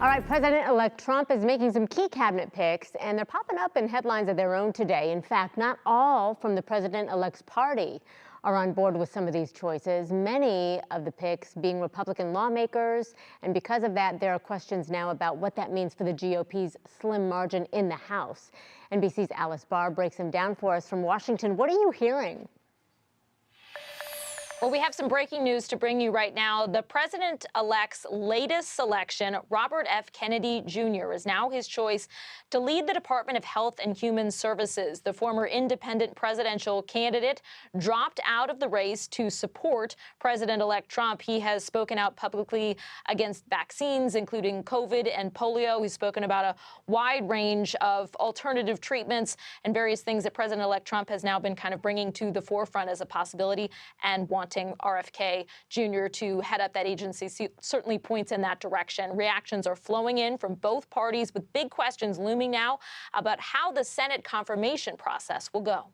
All right, President-elect Trump is making some key cabinet picks, and they're popping up in headlines of their own today. In fact, not all from the president-elect's party are on board with some of these choices, many of the picks being Republican lawmakers. And because of that, there are questions now about what that means for the GOP's slim margin in the House. NBC's Alice Barr breaks them down for us from Washington. What are you hearing? Well, we have some breaking news to bring you right now. The president-elect's latest selection, Robert F. Kennedy Jr., is now his choice to lead the Department of Health and Human Services. The former independent presidential candidate dropped out of the race to support President-elect Trump. He has spoken out publicly against vaccines, including COVID and polio. He's spoken about a wide range of alternative treatments and various things that President-elect Trump has now been kind of bringing to the forefront as a possibility, and wanting RFK Jr. to head up that agency certainly points in that direction. Reactions are flowing in from both parties, with big questions looming now about how the Senate confirmation process will go.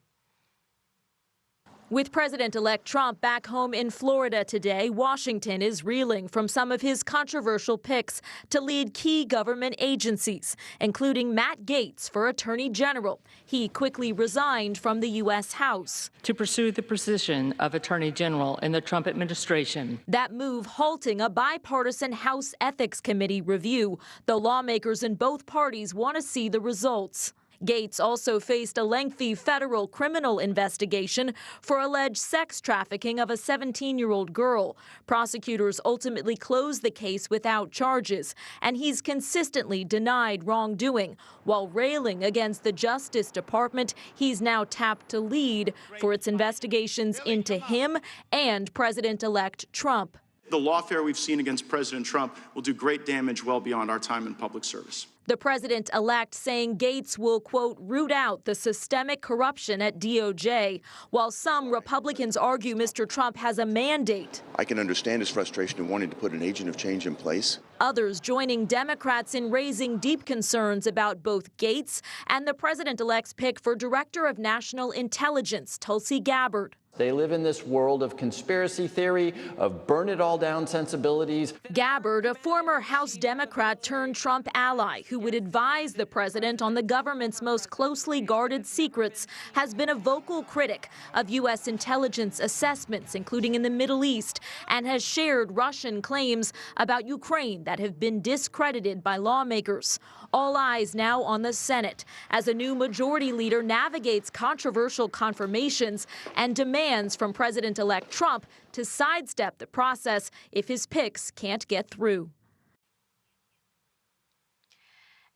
With President-elect Trump back home in Florida today, Washington is reeling from some of his controversial picks to lead key government agencies, including Matt Gaetz for Attorney General. He quickly resigned from the U.S. House to pursue the position of Attorney General in the Trump administration. That move halting a bipartisan House Ethics Committee review, though lawmakers in both parties want to see the results. Gaetz also faced a lengthy federal criminal investigation for alleged sex trafficking of a 17-year-old girl. Prosecutors ultimately closed the case without charges, and he's consistently denied wrongdoing, while railing against the Justice Department he's now tapped to lead for its investigations into him and President-elect Trump. The lawfare we've seen against President Trump will do great damage well beyond our time in public service. The president-elect saying Gaetz will, quote, root out the systemic corruption at DOJ, while some Republicans argue Mr. Trump has a mandate. I can understand his frustration in wanting to put an agent of change in place. Others joining Democrats in raising deep concerns about both Gaetz and the president-elect's pick for Director of National Intelligence, Tulsi Gabbard. They live in this world of conspiracy theory, of burn-it-all-down sensibilities. Gabbard, a former House Democrat turned Trump ally who would advise the president on the government's most closely guarded secrets, has been a vocal critic of U.S. intelligence assessments, including in the Middle East, and has shared Russian claims about Ukraine that have been discredited by lawmakers. All eyes now on the Senate as a new majority leader navigates controversial confirmations and demands from President-elect Trump to sidestep the process if his picks can't get through.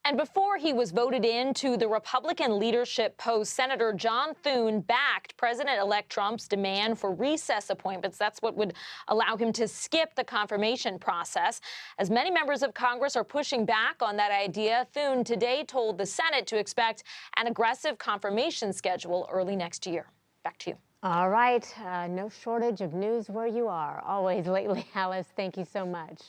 And before he was voted into the Republican leadership post, Senator John Thune backed President-elect Trump's demand for recess appointments. That's what would allow him to skip the confirmation process. As many members of Congress are pushing back on that idea, Thune today told the Senate to expect an aggressive confirmation schedule early next year. Back to you. All right. No shortage of news where you are. Always lately, Alice. Thank you so much.